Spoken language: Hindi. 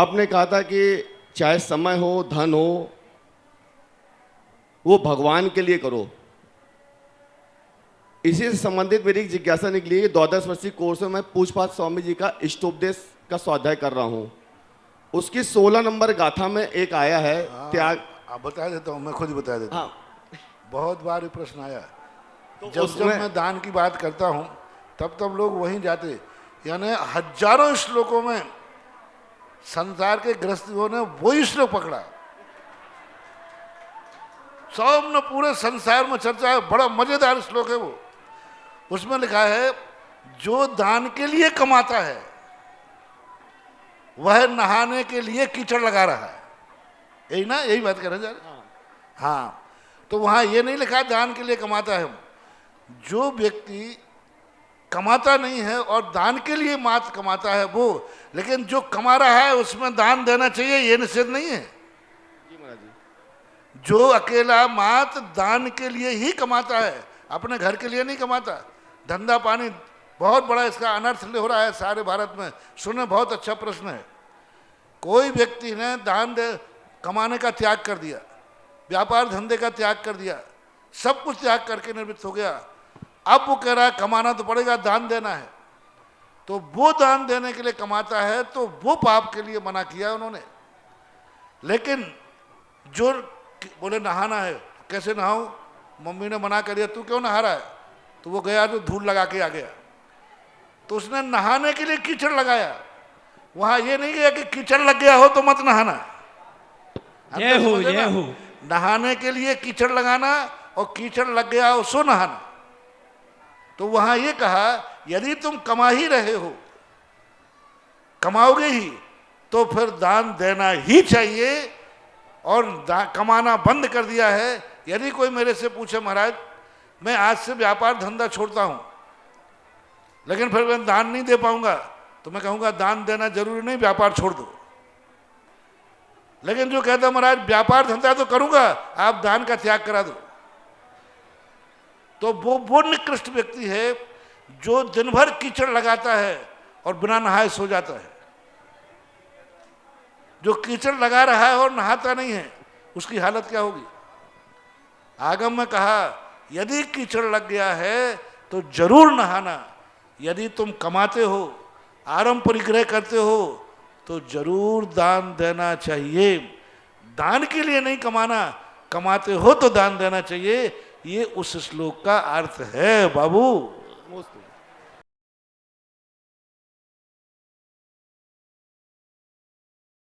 आपने कहा था कि चाहे समय हो धन हो वो भगवान के लिए करो। इसी से संबंधित मेरी एक जिज्ञासा निकली है कि द्वादश वर्षीय कोर्स में मैं पूछपाछ स्वामी जी का इष्टोपदेश का स्वाध्याय कर रहा हूँ। उसकी 16 नंबर गाथा में एक आया है त्याग। आप बता देता हूँ, मैं खुद ही बता देता हूँ। हाँ, बहुत बार ये प्रश्न आया। तो जब मैं दान की बात करता हूँ तब लोग वहीं जाते, यानी हजारों श्लोकों में संसार के गृहस्थियों ने वही श्लोक पकड़ा। सब ने पूरे संसार में चर्चा है, बड़ा मजेदार श्लोक है वो। उसमें लिखा है जो दान के लिए कमाता है वह नहाने के लिए कीचड़ लगा रहा है। यही ना, यही बात कर रहे हैं। हाँ, तो वहां ये नहीं लिखा दान के लिए कमाता है। जो व्यक्ति कमाता नहीं है और दान के लिए मात्र कमाता है वो, लेकिन जो कमा रहा है उसमें दान देना चाहिए, ये निषेध नहीं है। जो अकेला मात्र दान के लिए ही कमाता है, अपने घर के लिए नहीं कमाता। धंधा पानी बहुत बड़ा इसका अनर्थ हो रहा है सारे भारत में। सुने, बहुत अच्छा प्रश्न है। कोई व्यक्ति ने कमाने का त्याग कर दिया, व्यापार धंधे का त्याग कर दिया, सब कुछ त्याग करके निवृत्त हो गया। अब वो कह रहा है कमाना तो पड़ेगा, दान देना है। तो वो दान देने के लिए कमाता है तो वो पाप के लिए मना किया उन्होंने। लेकिन जो बोले नहाना है, कैसे नहाऊं, मम्मी ने मना कर दिया, तू क्यों नहा रहा है, तो वो गया तो धूल लगा के आ गया। तो उसने नहाने के लिए कीचड़ लगाया। वहां ये नहीं गया कि कीचड़ लग गया हो तो मत नहाना। जय हो, जय हो। नहाने के लिए कीचड़ लगाना और कीचड़ लग गया हो सो नहाना। तो वहां ये कहा यदि तुम कमा ही रहे हो, कमाओगे ही, तो फिर दान देना ही चाहिए। और कमाना बंद कर दिया है। यदि कोई मेरे से पूछे महाराज मैं आज से व्यापार धंधा छोड़ता हूं लेकिन फिर मैं दान नहीं दे पाऊंगा, तो मैं कहूंगा दान देना जरूरी नहीं, व्यापार छोड़ दो। लेकिन जो कहता महाराज व्यापार धंधा तो करूंगा, आप दान का त्याग करा दो, तो वो निकृष्ट व्यक्ति है जो दिन भर कीचड़ लगाता है और बिना नहाए सो जाता है। जो कीचड़ लगा रहा है और नहाता नहीं है, उसकी हालत क्या होगी। आगम में कहा यदि कीचड़ लग गया है तो जरूर नहाना। यदि तुम कमाते हो, आरंभ परिग्रह करते हो, तो जरूर दान देना चाहिए। दान के लिए नहीं कमाना, कमाते हो तो दान देना चाहिए। ये उस श्लोक का अर्थ है बाबू।